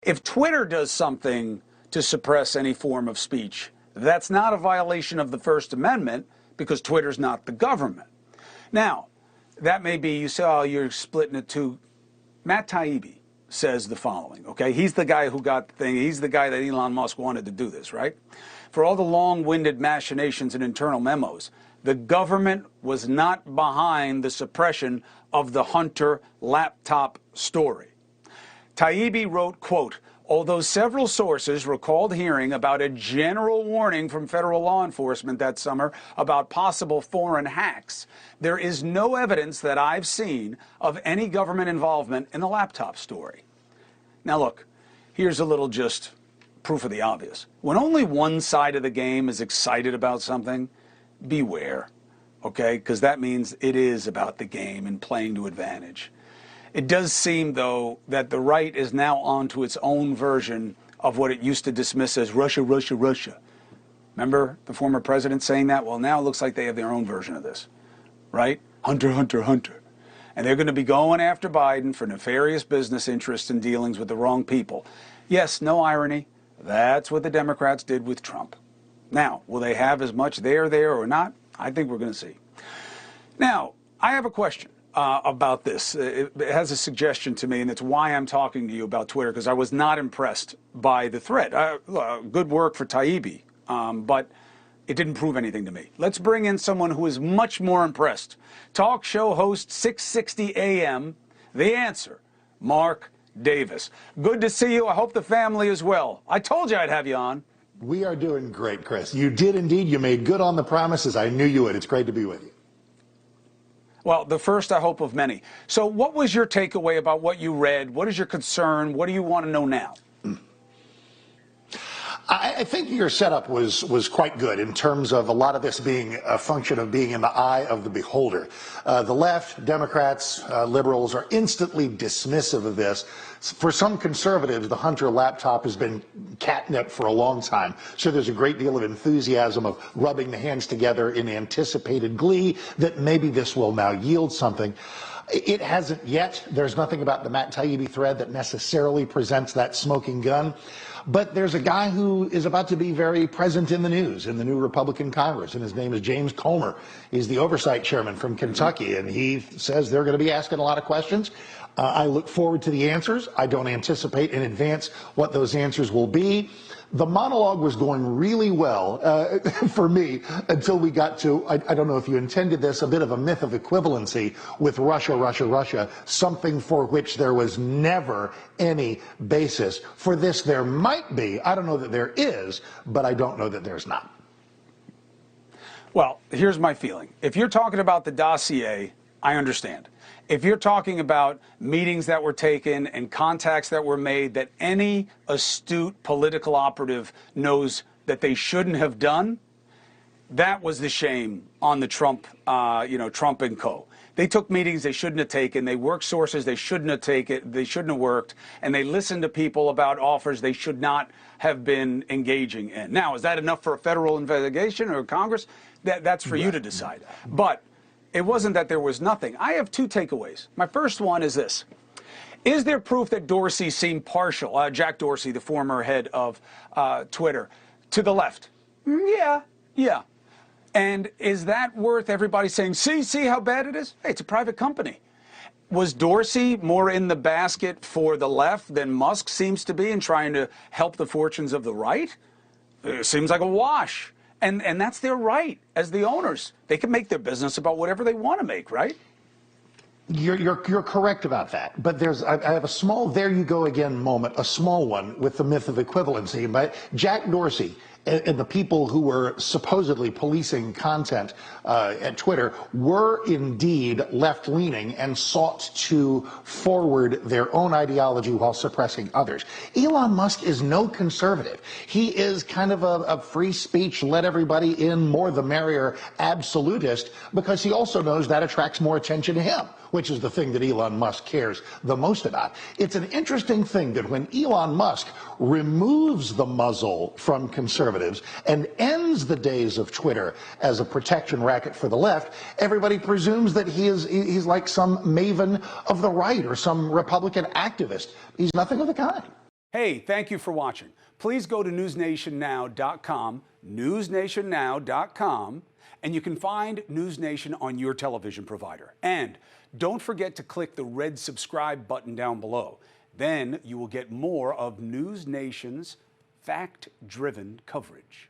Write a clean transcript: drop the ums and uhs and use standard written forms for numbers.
If Twitter does something to suppress any form of speech, that's not a violation of the First Amendment because Twitter's not the government. Now, that may be, you say, oh, you're splitting it too. Matt Taibi says the following, okay? He's the guy who got the thing. He's the guy that Elon Musk wanted to do this, right? For all the long-winded machinations and internal memos, the government was not behind the suppression of the Hunter laptop story. Taibi wrote, quote, although several sources recalled hearing about a general warning from federal law enforcement that summer about possible foreign hacks, there is no evidence that I've seen of any government involvement in the laptop story. Now look, here's a little just proof of the obvious. When only one side of the game is excited about something, beware, okay? Because that means it is about the game and playing to advantage. It does seem, though, that the right is now onto its own version of what it used to dismiss as Russia, Russia, Russia. Remember the former president saying that? Well, now it looks like they have their own version of this, right? Hunter, Hunter, Hunter. And they're going to be going after Biden for nefarious business interests and dealings with the wrong people. Yes, no irony. That's what the Democrats did with Trump. Now, will they have as much there or not? I think we're going to see. Now, I have a question about this. It has a suggestion to me, and it's why I'm talking to you about Twitter, because I was not impressed by the thread. Good work for Taibi, but it didn't prove anything to me. Let's bring in someone who is much more impressed. Talk show host 660 AM, The Answer, Mark Davis. Good to see you. I hope the family is well. I told you I'd have you on. We are doing great, Chris. You did indeed. You made good on the promises. I knew you would. It's great to be with you. Well, the first, I hope, of many. So what was your takeaway about what you read? What is your concern? What do you want to know now? I think your setup was quite good in terms of a lot of this being a function of being in the eye of the beholder. The left, Democrats, liberals are instantly dismissive of this. For some conservatives, the Hunter laptop has been catnip for a long time. So there's a great deal of enthusiasm of rubbing the hands together in anticipated glee that maybe this will now yield something. It hasn't yet. There's nothing about the Matt Taibbi thread that necessarily presents that smoking gun. But there's a guy who is about to be very present in the news in the new Republican Congress, and his name is James Comer. He's the oversight chairman from Kentucky, and he says they're going to be asking a lot of questions. I look forward to the answers. I don't anticipate in advance what those answers will be. The monologue was going really well for me until we got to, I don't know if you intended this, a bit of a myth of equivalency with Russia, Russia, Russia, something for which there was never any basis. For this there might be. I don't know that there is, but I don't know that there's not. Well, here's my feeling. If you're talking about the dossier, I understand. If you're talking about meetings that were taken and contacts that were made that any astute political operative knows that they shouldn't have done, that was the shame on the Trump, Trump and co. They took meetings they shouldn't have taken. They worked sources they shouldn't have taken. They shouldn't have worked. And they listened to people about offers they should not have been engaging in. Now, is that enough for a federal investigation or Congress? That's for you to decide. But it wasn't that there was nothing. I have two takeaways. My first one is this. Is there proof that Dorsey seemed partial, Jack Dorsey, the former head of Twitter, to the left? Yeah. And is that worth everybody saying, see how bad it is? Hey, it's a private company. Was Dorsey more in the basket for the left than Musk seems to be in trying to help the fortunes of the right? It seems like a wash. And that's their right as the owners. They can make their business about whatever they want to make, right? You're correct about that. But I have a small there you go again moment, a small one with the myth of equivalency. But Jack Dorsey and the people who were supposedly policing content at Twitter were indeed left-leaning and sought to forward their own ideology while suppressing others. Elon Musk is no conservative. He is kind of a free speech, let everybody in, more the merrier absolutist, because he also knows that attracts more attention to him, which is the thing that Elon Musk cares the most about. It's an interesting thing that when Elon Musk removes the muzzle from conservatives and ends the days of Twitter as a protection racket for the left, everybody presumes that he's like some maven of the right or some Republican activist. He's nothing of the kind. Hey, thank you for watching. Please go to newsnationnow.com, newsnationnow.com, and you can find NewsNation on your television provider. And don't forget to click the red subscribe button down below. Then you will get more of NewsNation's fact-driven coverage.